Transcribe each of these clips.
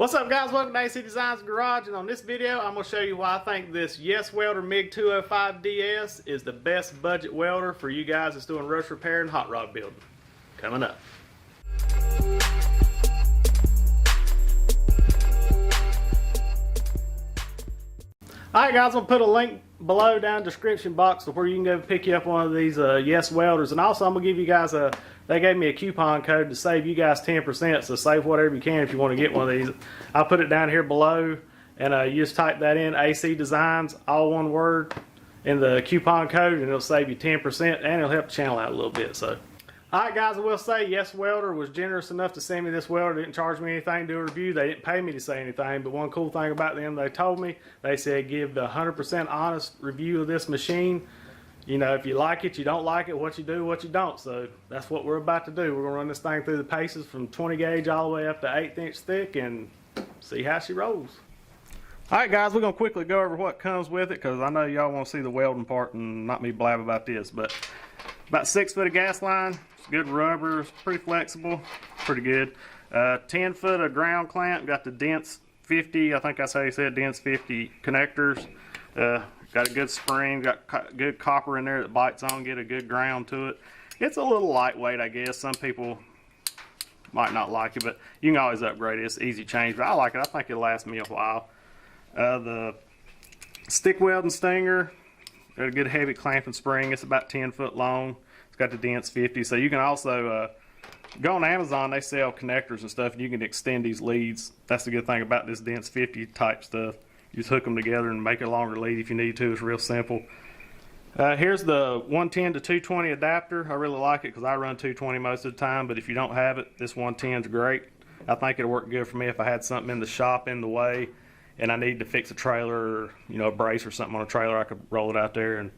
What's up, guys? Welcome to AC Designs Garage, and on this video I'm going to show you why I think this YesWelder MIG 205DS is the best budget welder for you guys that's doing rush repair and hot rod building. Coming up. Alright guys, I'll put a link below down in the description box to where you can go pick you up one of these YesWelders, and also I'm going to give you guys they gave me a coupon code to save you guys 10%, so save whatever you can if you want to get one of these. I'll put it down here below, and you just type that in, AC Designs, all one word, in the coupon code, and it'll save you 10%, and it'll help the channel out a little bit. So, alright guys, I will say YesWelder was generous enough to send me this welder. They didn't charge me anything to do a review. They didn't pay me to say anything, but one cool thing about them, they told me, they said give the 100% honest review of this machine. You know, if you like it, you don't like it, what you do, what you don't. So that's what we're about to do. We're going to run this thing through the paces from 20 gauge all the way up to 1/8 inch thick and see how she rolls. Alright guys, we're going to quickly go over what comes with it, because I know y'all want to see the welding part and not me blab about this. But about 6 foot of gas line, it's good rubber, it's pretty flexible, pretty good. 10 foot of ground clamp, got the dense 50, I think that's how you said, dense 50 connectors. Got a good spring, got good copper in there that bites on, get a good ground to it. It's a little lightweight, I guess. Some people might not like it, but you can always upgrade it. It's easy change, but I like it. I think it'll last me a while. The stick welding stinger, got a good heavy clamping spring. It's about 10 foot long. It's got the dense 50, so you can also go on Amazon. They sell connectors and stuff, and you can extend these leads. That's the good thing about this dense 50 type stuff. You just hook them together and make a longer lead if you need to. It's real simple. Here's the 110 to 220 adapter. I really like it because I run 220 most of the time, but if you don't have it, this 110 is great. I think it'll work good for me if I had something in the shop in the way and I need to fix a trailer or, you know, a brace or something on a trailer. I could roll it out there and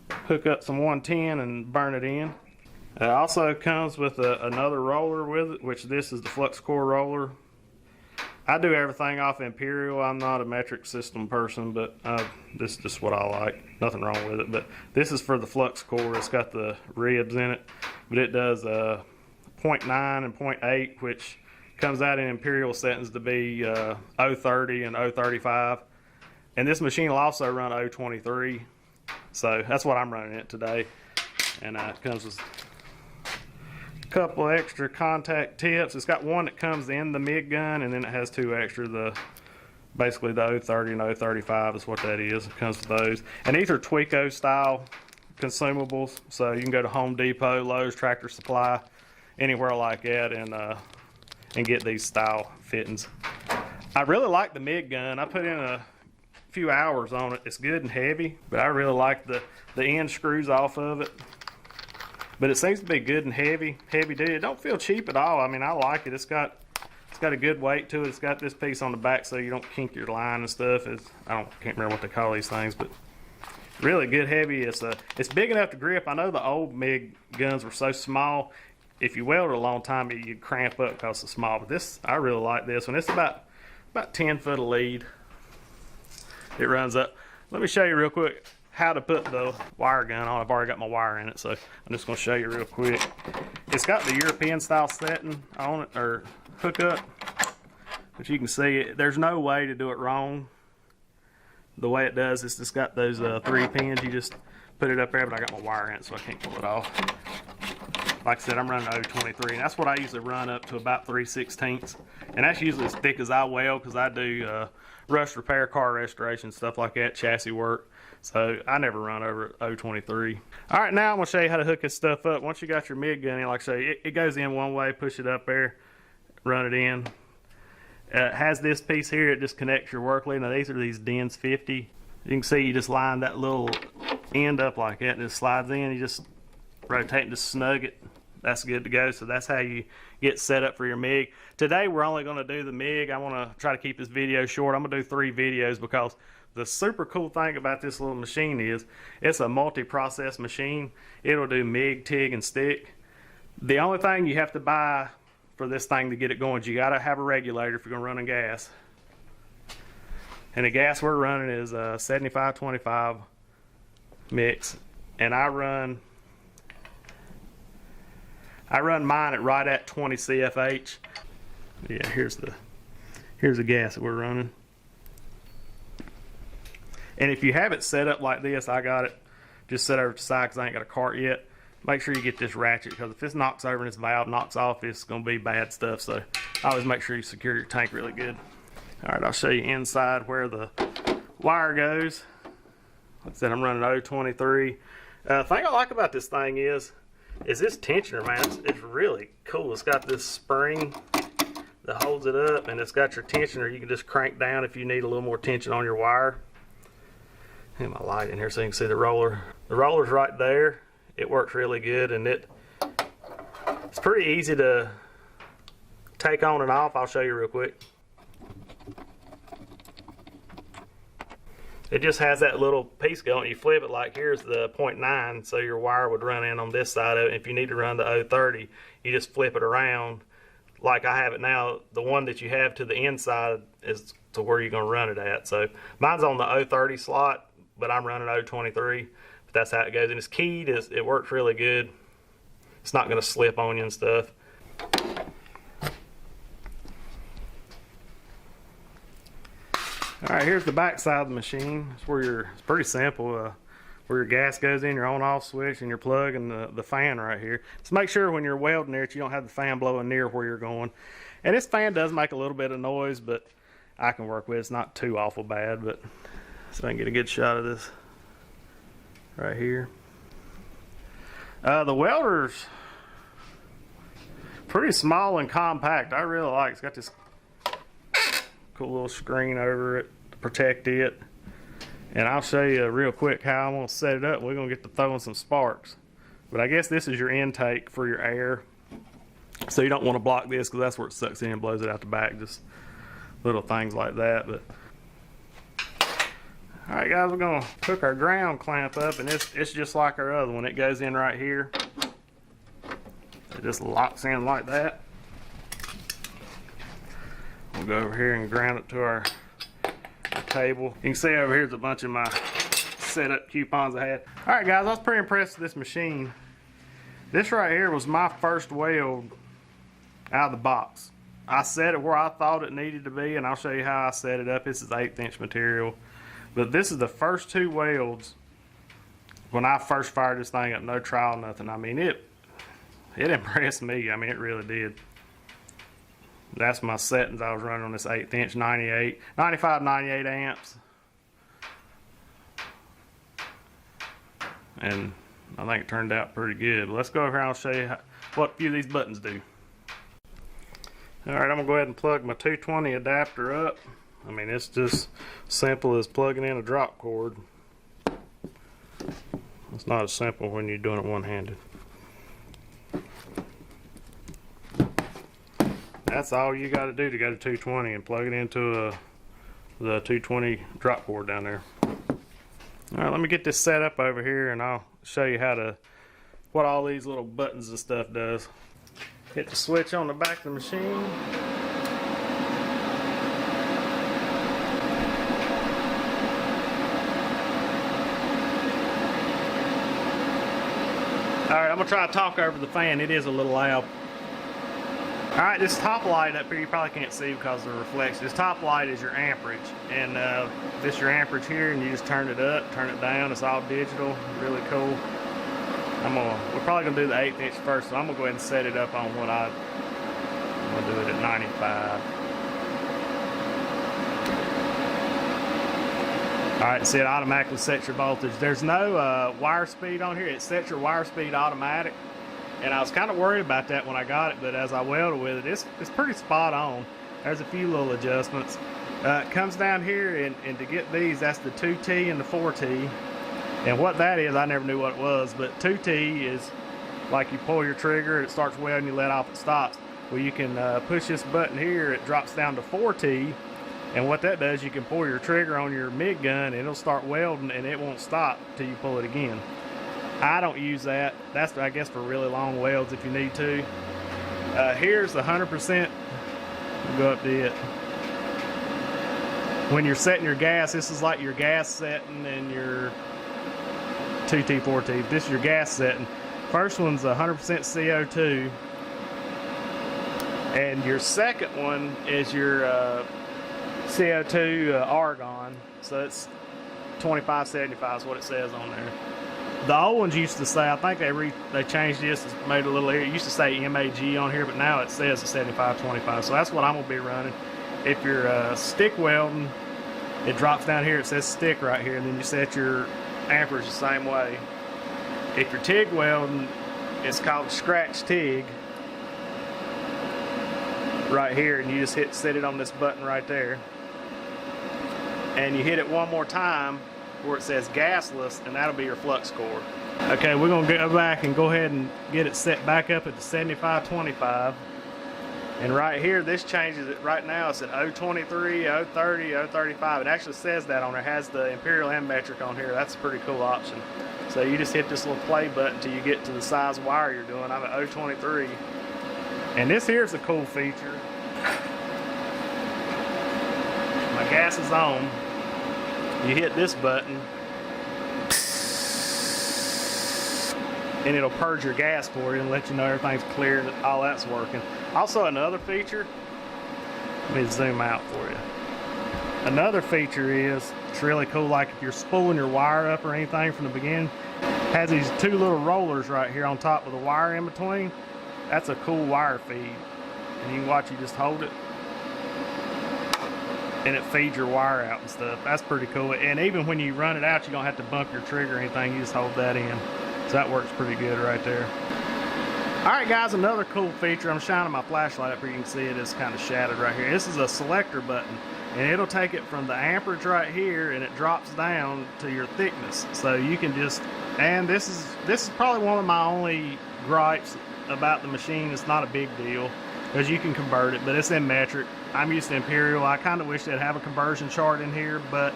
hook up some 110 and burn it in. It also comes with another roller with it, which this is the Flux core roller. I do everything off Imperial. I'm not a metric system person, but this is just what I like. Nothing wrong with it, but this is for the Flux core. It's got the ribs in it, but it does 0.9 and 0.8, which comes out in Imperial settings to be 030 and 035. And this machine will also run 023, so that's what I'm running it today. And it comes with couple extra contact tips. It's got one that comes in the MIG gun, and then it has 2 extra. Basically the 030 and 035 is what that is. It comes with those, and these are Tweco style consumables, so you can go to Home Depot, Lowe's, Tractor Supply, anywhere like that, and get these style fittings. I really like the MIG gun. I put in a few hours on it. It's good and heavy, but I really like the end screws off of it. But it seems to be good and heavy duty. It don't feel cheap at all. I mean, I like it. It's got a good weight to it. It's got this piece on the back so you don't kink your line and stuff. Can't remember what they call these things, but really good heavy. It's big enough to grip. I know the old MIG guns were so small. If you welded a long time, you'd cramp up because it's small. But this, I really like this one. It's about 10 foot of lead. It runs up. Let me show you real quick how to put the wire gun on. I've already got my wire in it, so I'm just going to show you real quick. It's got the European style setting on it, or hookup, but you can see it. There's no way to do it wrong. The way it does, it's just got those 3 pins. You just put it up there, but I got my wire in it, so I can't pull it off. Like I said, I'm running 023, and that's what I usually run up to, about 3/16, and that's usually as thick as I weld, because I do rush repair, car restoration, stuff like that, chassis work. So I never run over 023. All right, now I'm gonna show you how to hook this stuff up. Once you got your MIG gun in, like I say, it goes in one way, push it up there, run it in. It has this piece here, it just connects your work lead. Now these are these dense 50. You can see you just line that little end up like that, and it slides in. You just rotate and just snug it. That's good to go. So that's how you get set up for your MIG. Today we're only going to do the MIG. I want to try to keep this video short. I'm going to do 3 videos because the super cool thing about this little machine is it's a multi-process machine. It'll do MIG, TIG, and Stick. The only thing you have to buy for this thing to get it going is you got to have a regulator if you're going to run on gas. And the gas we're running is 75-25 mix, and I run mine at right at 20 CFH. Yeah, here's Here's the gas that we're running. And if you have it set up like this, I got it just set over to the side because I ain't got a cart yet. Make sure you get this ratchet, because if this knocks over and this valve knocks off, it's going to be bad stuff. So always make sure you secure your tank really good. All right, I'll show you inside where the wire goes. Like I said, I'm running 023. The thing I like about this thing is this tensioner, man. It's really cool. It's got this spring that holds it up, and it's got your tensioner. You can just crank down if you need a little more tension on your wire. Get my light in here so you can see the roller. The roller's right there. It works really good, and it's pretty easy to take on and off. I'll show you real quick. It just has that little piece going. You flip it like here's the 0.9, so your wire would run in on this side of it. If you need to run the 030, you just flip it around like I have it now. The one that you have to the inside is to where you're going to run it at. So mine's on the 030 slot, but I'm running 023. But that's how it goes, and it's keyed. It works really good. It's not going to slip on you and stuff. All right, here's the back side of the machine. It's where it's pretty simple. Where your gas goes in, your on-off switch, and your plug, and the fan right here. Just make sure when you're welding there that you don't have the fan blowing near where you're going. And this fan does make a little bit of noise, but I can work with it. It's not too awful bad, but so I can get a good shot of this right here. The welder's pretty small and compact. I really like it. It's got this cool little screen over it to protect it. And I'll show you real quick how I'm going to set it up. We're going to get to throwing some sparks. But I guess this is your intake for your air. So you don't want to block this because that's where it sucks in and blows it out the back. Just little things like that. But alright guys, we're going to hook our ground clamp up, and it's just like our other one. It goes in right here. It just locks in like that. We'll go over here and ground it to our table. You can see over here's a bunch of my setup coupons I had. Alright guys, I was pretty impressed with this machine. This right here was my first weld out of the box. I set it where I thought it needed to be, and I'll show you how I set it up. This is 1/8 inch material. But this is the first 2 welds when I first fired this thing up, no trial, nothing. I mean, it impressed me. I mean, it really did. That's my settings I was running on this 1/8 inch, 95, 98 amps. And I think it turned out pretty good. But let's go over here and I'll show you what a few of these buttons do. Alright, I'm going to go ahead and plug my 220 adapter up. I mean, it's just simple as plugging in a drop cord. It's not as simple when you're doing it one-handed. That's all you got to do to go to 220 and plug it into the 220 drop cord down there. Alright, let me get this set up over here and I'll show you what all these little buttons and stuff does. Hit the switch on the back of the machine. Alright, I'm going to try to talk over the fan. It is a little loud. Alright, this top light up here you probably can't see because of the reflection. This top light is your amperage. And this is your amperage here, and you just turn it up, turn it down. It's all digital. Really cool. We're probably going to do the 1/8 inch first, so I'm going to go ahead and set it up on what I'm going to do it at 95. Alright, see, it automatically sets your voltage. There's no wire speed on here. It sets your wire speed automatic. And I was kind of worried about that when I got it, but as I welded with it, it's pretty spot on. There's a few little adjustments. It comes down here, and to get these, that's the 2T and the 4T. And what that is, I never knew what it was, but 2T is like you pull your trigger, it starts welding, you let off, it stops. Well, you can push this button here, it drops down to 4T, and what that does, you can pull your trigger on your MIG gun, and it'll start welding, and it won't stop till you pull it again. I don't use that. That's, I guess, for really long welds if you need to. Here's the 100%. We'll go up to it. When you're setting your gas, this is like your gas setting and your 2T, 4T. This is your gas setting. First one's 100% CO2. And your second one is your CO2 argon, so it's 2575 is what it says on there. The old ones used to say, I think they changed this, made a little, it used to say MAG on here, but now it says it's 7525, so that's what I'm gonna be running. If you're stick welding, it drops down here, it says stick right here, and then you set your amperage the same way. If you're TIG welding, it's called scratch TIG right here, and you just set it on this button right there, and you hit it one more time where it says gasless, and that'll be your flux core. Okay, we're gonna go back and go ahead and get it set back up at the 7525, and right here this changes it. Right now it's at 023, 030, 035. It actually says that on there. It has the imperial and metric on here. That's a pretty cool option. So you just hit this little play button till you get to the size wire you're doing. I'm at 023. And this here's a cool feature. My gas is on. You hit this button and it'll purge your gas for you and let you know everything's clear, that all that's working. Also, another feature, let me zoom out for you. Another feature is, it's really cool, like if you're spooling your wire up or anything from the beginning, has these two little rollers right here on top with a wire in between. That's a cool wire feed, and you can watch, you just hold it and it feeds your wire out and stuff. That's pretty cool. And even when you run it out, you don't have to bump your trigger or anything, you just hold that in. So that works pretty good right there. Alright guys, another cool feature, I'm shining my flashlight up here, you can see it is kind of shadowed right here. This is a selector button, and it'll take it from the amperage right here and it drops down to your thickness. So you can just, and this is probably one of my only gripes about the machine. It's not a big deal because you can convert it, but it's in metric. I'm used to imperial. I kind of wish they'd have a conversion chart in here, but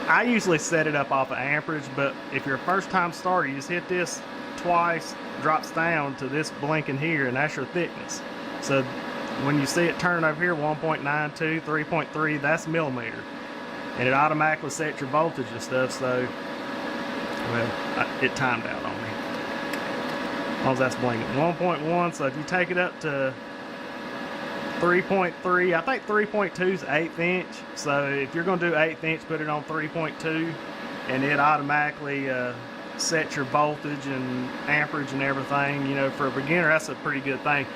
I usually set it up off of amperage. But if you're a first time starter, you just hit this twice, drops down to this blinking here, and that's your thickness. So when you see it turn over here, 1.92, 3.3, that's millimeter, and it automatically sets your voltage and stuff. So, well, it timed out on me. As long as that's blinking. 1.1, so if you take it up to 3.3, I think 3.2 is 1/8 inch. So if you're going to do 1/8 inch, put it on 3.2, and it automatically sets your voltage and amperage and everything. You know, for a beginner, that's a pretty good thing.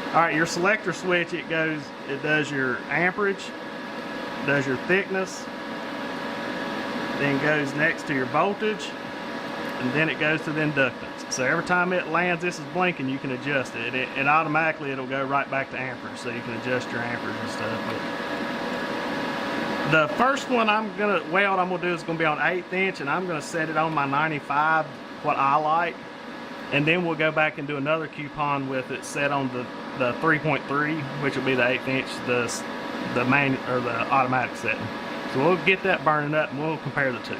All right, your selector switch, it does your amperage, does your thickness, then goes next to your voltage, and then it goes to the inductance. So every time it lands, this is blinking, you can adjust it. It automatically, it'll go right back to amperage, so you can adjust your amperage and stuff. But the first one I'm gonna do is gonna be on 1/8 inch, and I'm gonna set it on my 95, what I like, and then we'll go back and do another coupon with it set on the 3.3, which will be the 1/8 inch, the main or the automatic setting. So we'll get that burning up and we'll compare the two.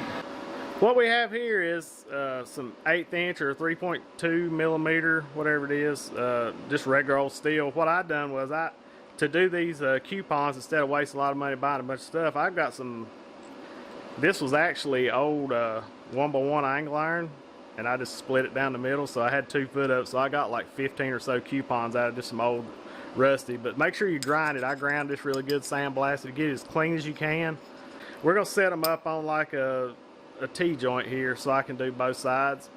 What we have here is some 1/8 inch or 3.2 millimeter, whatever it is, just regular old steel. What I done was, to do these coupons, instead of wasting a lot of money buying a bunch of stuff, I've got some, this was actually old 1x1 angle iron, and I just split it down the middle, so I had 2 foot up, so I got like 15 or so coupons out of just some old rusty. But make sure you grind it. I ground this really good, sandblasted, get it as clean as you can. We're gonna set them up on like a T-joint here so I can do both sides,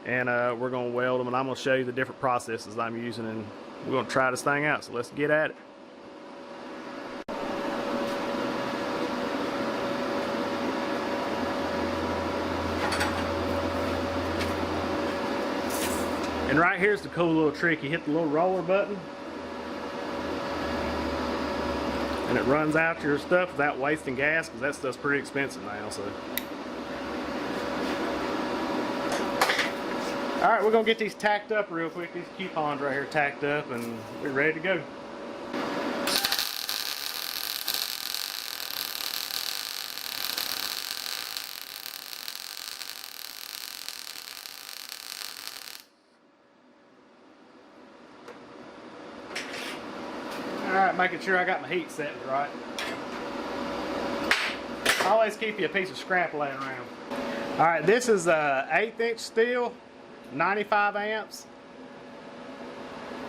and we're going to weld them, and I'm going to show you the different processes I'm using, and we're going to try this thing out. So let's get at it. And right here's the cool little trick. You hit the little roller button and it runs out your stuff without wasting gas, because that stuff's pretty expensive now. So alright, we're going to get these tacked up real quick. These coupons right here tacked up, and we're ready to go. Alright, making sure I got my heat setting right. Always keep you a piece of scrap laying around. Alright, this is 1/8 inch steel, 95 amps,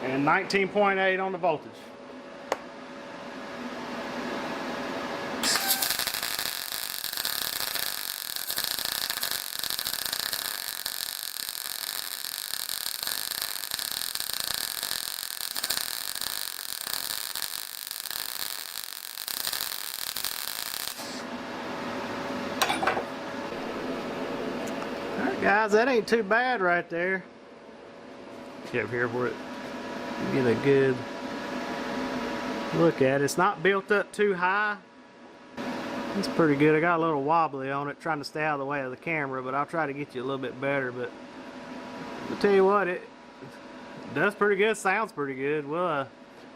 and 19.8 on the voltage. Guys, that ain't too bad right there. Get over here for it. Get a good look at it. It's not built up too high. It's pretty good. I got a little wobbly on it, trying to stay out of the way of the camera, but I'll try to get you a little bit better. But I'll tell you what, it does pretty good. Sounds pretty good. We'll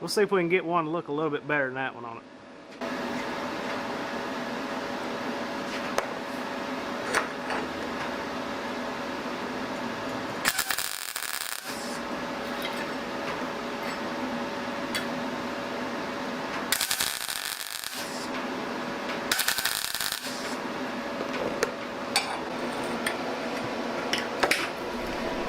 see if we can get one to look a little bit better than that one on it.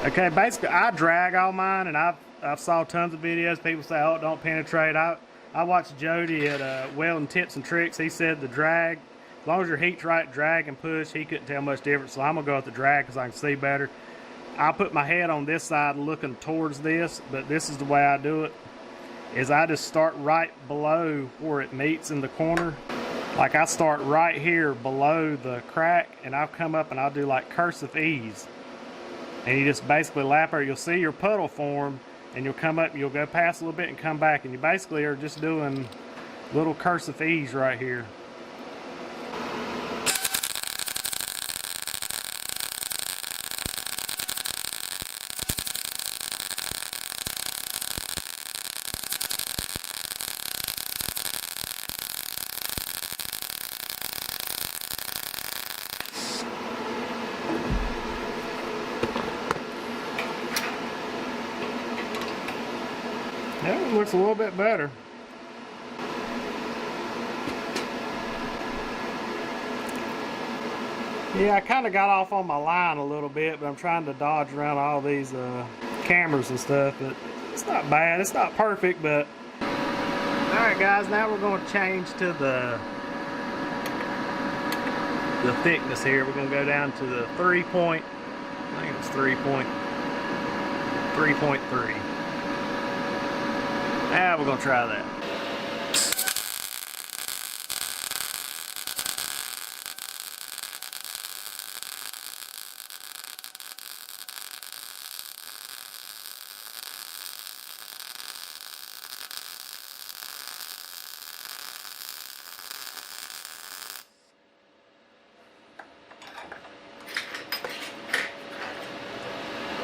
Okay, basically I drag all mine, and I've saw tons of videos. People say, oh, it don't penetrate. I watched Jody at Welding Tips and Tricks. He said the drag, as long as your heat's right, drag and push, he couldn't tell much difference. So I'm gonna go with the drag because I can see better. I put my head on this side looking towards this, but this is the way I do it, is I just start right below where it meets in the corner. Like I start right here below the crack, and I'll come up and I'll do like cursive E's. And you just basically lap her. You'll see your puddle form, and you'll come up, you'll go past a little bit and come back, and you basically are just doing little cursive E's right here. That one looks a little bit better. Yeah, I kind of got off on my line a little bit, but I'm trying to dodge around all these cameras and stuff. But it's not bad. It's not perfect, but alright guys, now we're going to change to the thickness here. We're going to go down to the 3 point, I think it's 3.3. Now we're going to try that.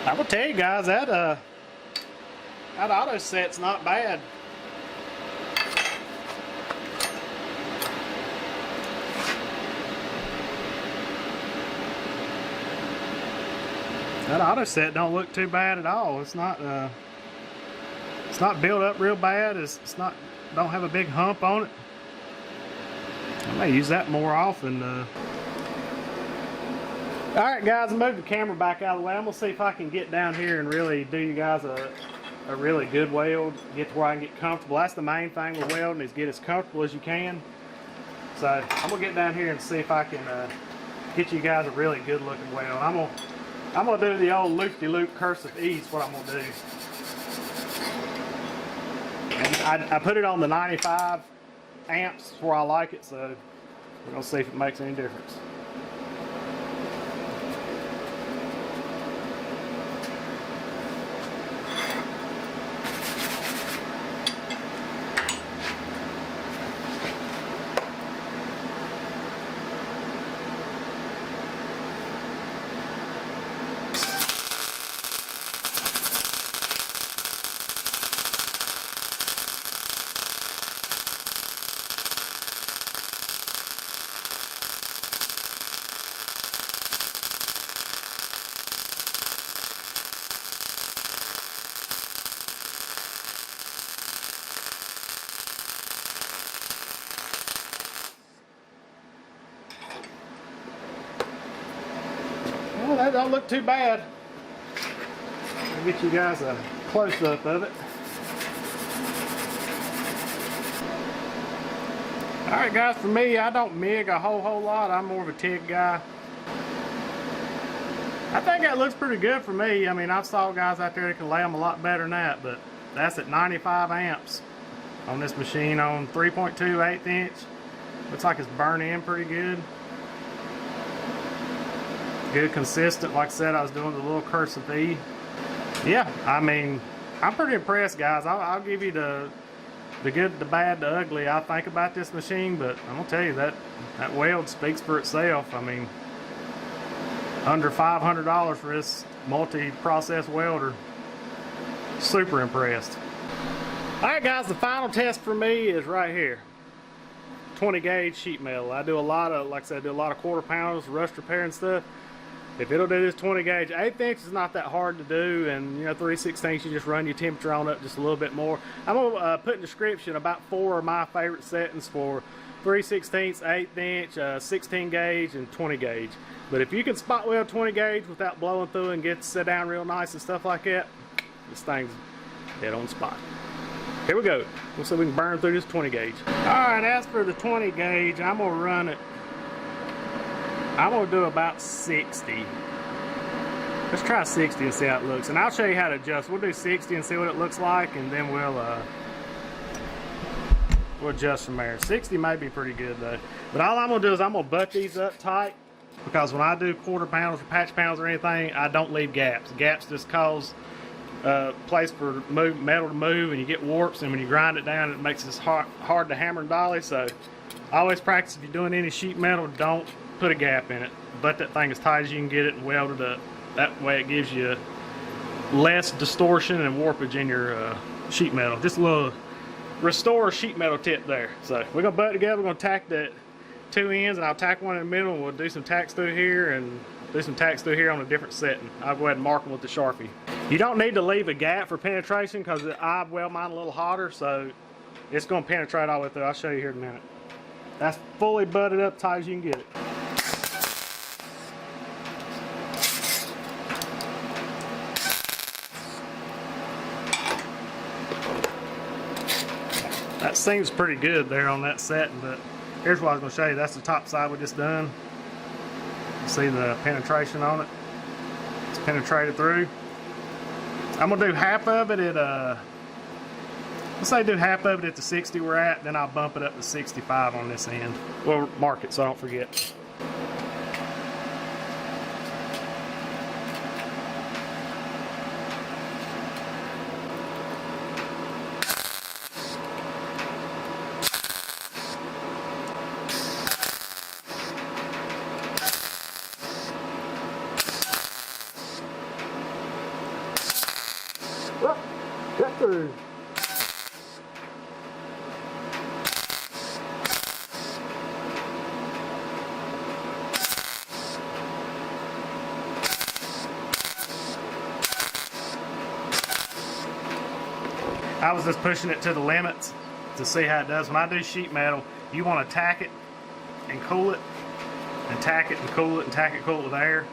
I will tell you guys that that auto set's not bad. That auto set don't look too bad at all. It's not built up real bad. It's not, don't have a big hump on it. I may use that more often. Alright guys, I moved the camera back out of the way. I'm going to see if I can get down here and really do you guys a really good weld. Get to where I can get comfortable. That's the main thing with welding, is get as comfortable as you can. So I'm going to get down here and see if I can get you guys a really good looking weld. I'm going to do the old loop-de-loop cursive E's, what I'm going to do. And I put it on the 95 amps where I like it, so we're going to see if it makes any difference. Well, that don't look too bad. I'll get you guys a close-up of it. Alright guys, for me, I don't MIG a whole lot. I'm more of a TIG guy. I think that looks pretty good for me. I mean, I've saw guys out there that can lay them a lot better than that, but that's at 95 amps on this machine on 3.2 1/8 inch. Looks like it's burning in pretty good. good, consistent. Like I said, I was doing the little cursive E. Yeah, I mean, I'm pretty impressed, guys. I'll give you the good, the bad, the ugly I think about this machine, but I'm gonna tell you that weld speaks for itself. I mean, under $500 for this multi-process welder. Super impressed. All right, guys, the final test for me is right here. 20 gauge sheet metal. I do a lot of, like I said, I do a lot of quarter pounders, rust repair and stuff. If it'll do this 20 gauge, 1/8 inch is not that hard to do, and you know, 3/16 you just run your temperature on up just a little bit more. I'm gonna put in the description about 4 of my favorite settings for 3/16, 1/8 inch, 16 gauge, and 20 gauge. But if you can spot weld 20 gauge without blowing through and get to sit down real nice and stuff like that, this thing's dead on spot. Here we go. We'll see if we can burn through this 20 gauge. Alright, as for the 20 gauge, I'm going to run it. I'm going to do about 60. Let's try 60 and see how it looks. And I'll show you how to adjust. We'll do 60 and see what it looks like, and then we'll adjust from there. 60 may be pretty good though. But all I'm going to do is I'm going to butt these up tight, because when I do quarter pounds or patch pounds or anything, I don't leave gaps. Gaps just cause place for metal to move, and you get warps, and when you grind it down, it makes it hard to hammer and dolly. So always practice, if you're doing any sheet metal, don't put a gap in it. Butt that thing as tight as you can get it and weld it up. That way it gives you less distortion and warpage in your sheet metal. Just a little restore sheet metal tip there. So we're gonna butt it together. We're gonna tack the 2 ends, and I'll tack one in the middle, and we'll do some tacks through here and do some tacks through here on a different setting. I'll go ahead and mark them with the Sharpie. You don't need to leave a gap for penetration, because I weld mine a little hotter, so it's going to penetrate all the way through. I'll show you here in a minute. That's fully butted up tight as you can get it. That seems pretty good there on that setting, but here's what I was going to show you. That's the top side we just done. You see the penetration on it? It's penetrated through. I'm gonna do half of it at let's say do half of it at the 60 we're at, then I'll bump it up to 65 on this end. We'll mark it so I don't forget. Cut through. I was just pushing it to the limits to see how it does. When I do sheet metal, you want to tack it and cool it, and tack it and cool it, and tack it, cool it with air.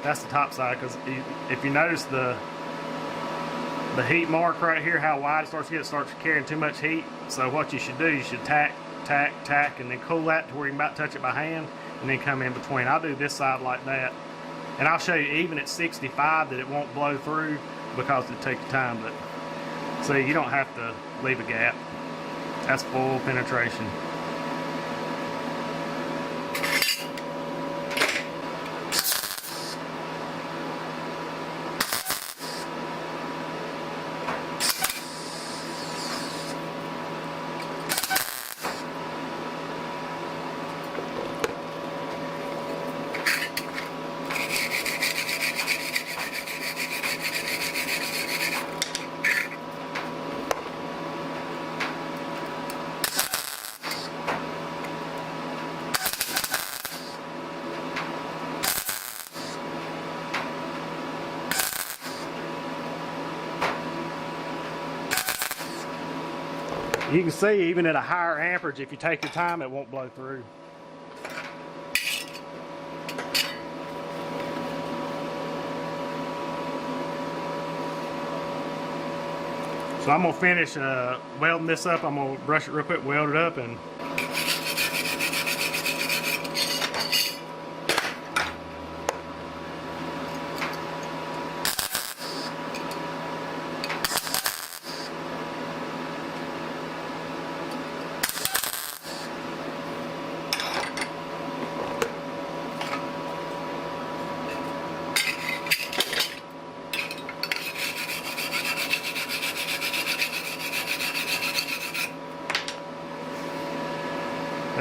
That's the top side, because if you notice the heat mark right here, how wide it starts to get, it starts carrying too much heat. So what you should do, you should tack, tack, tack, and then cool that to where you can about touch it by hand, and then come in between. I'll do this side like that, and I'll show you even at 65 that it won't blow through, because it takes time. But see, you don't have to leave a gap. That's full penetration. You can see even at a higher amperage, if you take your time, it won't blow through. So I'm going to finish welding this up. I'm going to brush it real quick, weld it up, and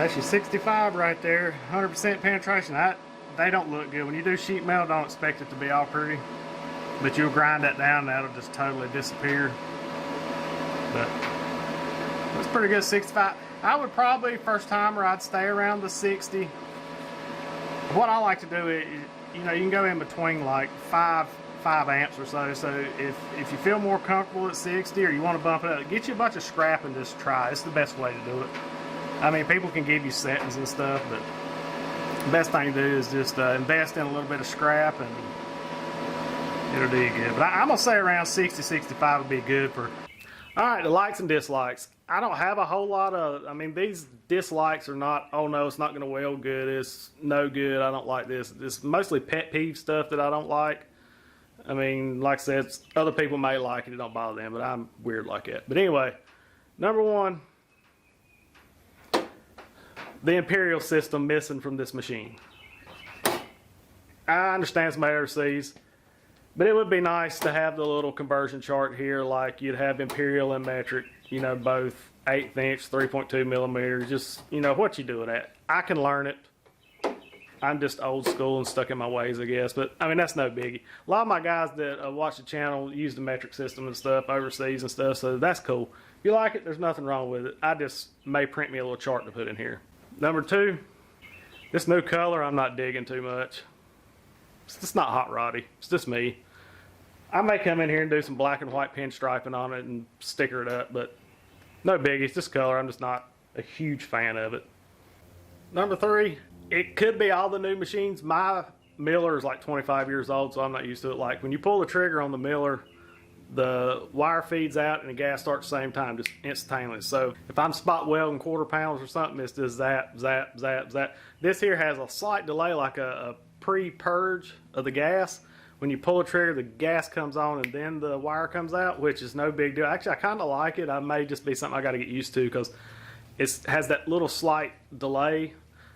That's your 65 right there, 100% penetration. They don't look good. When you do sheet metal, don't expect it to be all pretty. But you'll grind that down, that'll just totally disappear. But it's pretty good, 65. I would probably, first timer, I'd stay around the 60. What I like to do is, you know, you can go in between like 5 amps or so. So if you feel more comfortable at 60 or you want to bump it up, get you a bunch of scrap and just try. It's the best way to do it. I mean, people can give you settings and stuff, but the best thing to do is just invest in a little bit of scrap and it'll do you good. But I'm going to say around 60, 65 would be good for... Alright, the likes and dislikes. I don't have a whole lot of... I mean, these dislikes are not, oh no, it's not going to weld good, it's no good, I don't like this. It's mostly pet peeve stuff that I don't like. I mean, like I said, other people may like it, it don't bother them, but I'm weird like that. But anyway, number one, the Imperial system missing from this machine. I understand it's made overseas, but it would be nice to have the little conversion chart here, like you'd have Imperial and metric, you know, both 1/8 inch, 3.2 millimeters, just, you know, what you doing at. I can learn it. I'm just old school and stuck in my ways, I guess, but I mean, that's no biggie. A lot of my guys that watch the channel use the metric system and stuff overseas and stuff, so that's cool. If you like it, there's nothing wrong with it. I just may print me a little chart to put in here. Number two, this new color I'm not digging too much. It's just not hot roddy. It's just me. I may come in here and do some black and white pinstriping on it and sticker it up, but no biggie. It's just color. I'm just not a huge fan of it. Number three, it could be all the new machines. My miller is like 25 years old, so I'm not used to it. Like when you pull the trigger on the miller, the wire feeds out and the gas starts at the same time, just instantaneously. So if I'm spot welding quarter pounds or something, it's just zap, zap, zap, zap. This here has a slight delay, like a pre-purge of the gas. When you pull the trigger, the gas comes on and then the wire comes out, which is no big deal. Actually, I kind of like it. I may just be something I got to get used to because it has that little slight delay.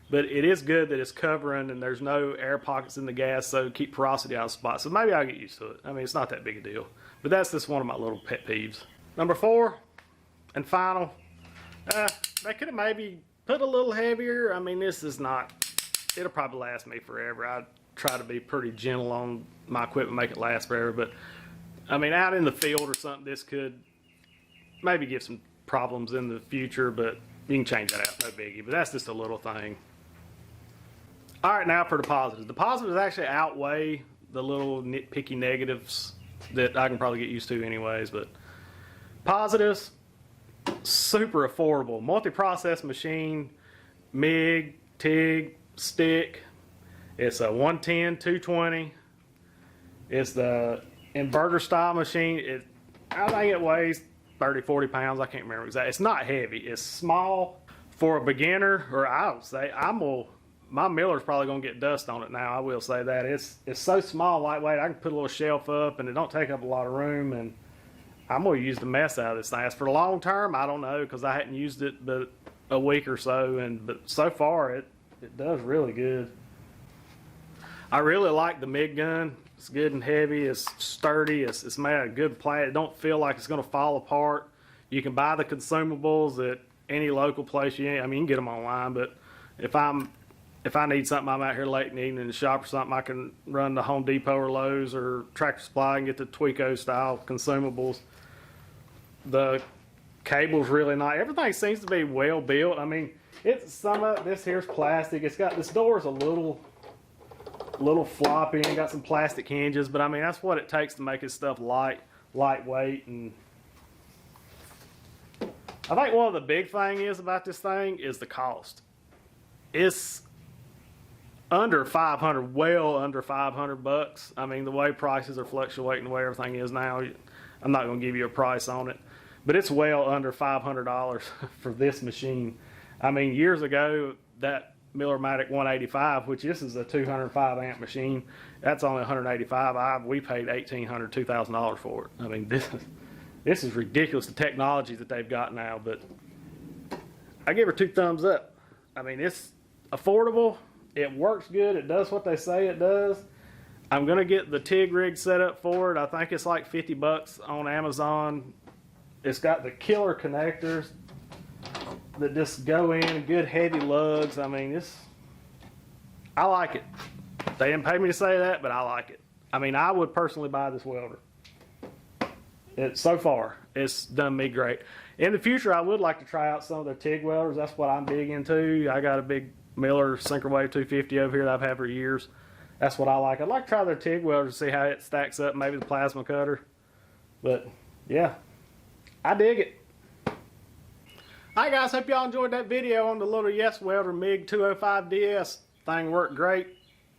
But it is good that it's covering and there's no air pockets in the gas, so keep porosity out of the spot. So maybe I'll get used to it. I mean, it's not that big a deal. But that's just one of my little pet peeves. Number four, and final, they could have maybe put a little heavier. I mean, this is not, it'll probably last me forever. I try to be pretty gentle on my equipment, make it last forever. But, I mean, out in the field or something, this could maybe give some problems in the future, but you can change that out, no biggie. But that's just a little thing. All right, now for the positives. The positives actually outweigh the little nitpicky negatives that I can probably get used to anyways. But positives, super affordable. Multi-process machine, MIG, TIG, stick. It's a 110, 220. It's the inverter style machine. I think it weighs 30, 40 pounds. I can't remember exactly. It's not heavy. It's small for a beginner, or I would say my miller's probably gonna get dust on it now. I will say that it's so small, lightweight. I can put a little shelf up, and it don't take up a lot of room. And I'm gonna use the mess out of this thing. As for the long term, I don't know because I hadn't used it but a week or so, but so far it does really good. I really like the MIG gun. It's good and heavy. It's sturdy. It's made out of good plastic. It don't feel like it's gonna fall apart. You can buy the consumables at any local place. I mean, you can get them online, but if I need something, I'm out here late in the evening in the shop or something, I can run to Home Depot or Lowe's or Tractor Supply and get the Tweco style consumables. The cable's really nice. Everything seems to be well built. I mean, some of this here's plastic. It's got, this door's a little floppy and got some plastic hinges, but I mean, that's what it takes to make this stuff lightweight. And I think one of the big thing is about this thing is the cost. It's under 500, well under 500 bucks. I mean, the way prices are fluctuating, the way everything is now, I'm not going to give you a price on it, but it's well under $500 for this machine. I mean, years ago, that Millermatic 185, which this is a 205 amp machine, that's only 185. We paid $1,800, $2,000 for it. I mean, this is ridiculous, the technology that they've got now, but I give her 2 thumbs up. I mean, it's affordable. It works good. It does what they say it does. I'm going to get the TIG rig set up for it. I think it's like 50 bucks on Amazon. It's got the killer connectors. that just go in, good heavy lugs. I mean, I like it. They didn't pay me to say that, but I like it. I mean, I would personally buy this welder. So far, it's done me great. In the future, I would like to try out some of the TIG welders. That's what I'm big into. I got a big Miller Synchro-Wave 250 over here that I've had for years. That's what I like. I'd like to try their TIG welder to see how it stacks up, maybe the plasma cutter. But, yeah, I dig it. Alright guys, hope y'all enjoyed that video on the little YesWelder MIG 205DS. Thing worked great.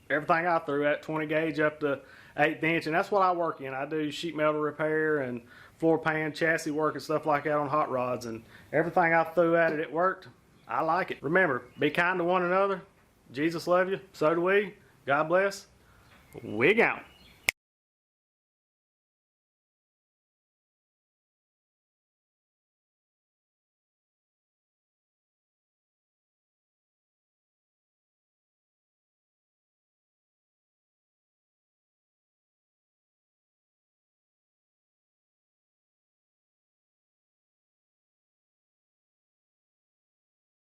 Everything I threw at 20 gauge up to 1/8 inch, and that's what I work in. I do sheet metal repair and floor pan, chassis work and stuff like that on hot rods, and everything I threw at it, it worked. I like it. Remember, be kind to one another. Jesus love you. So do we. God bless. Wig out.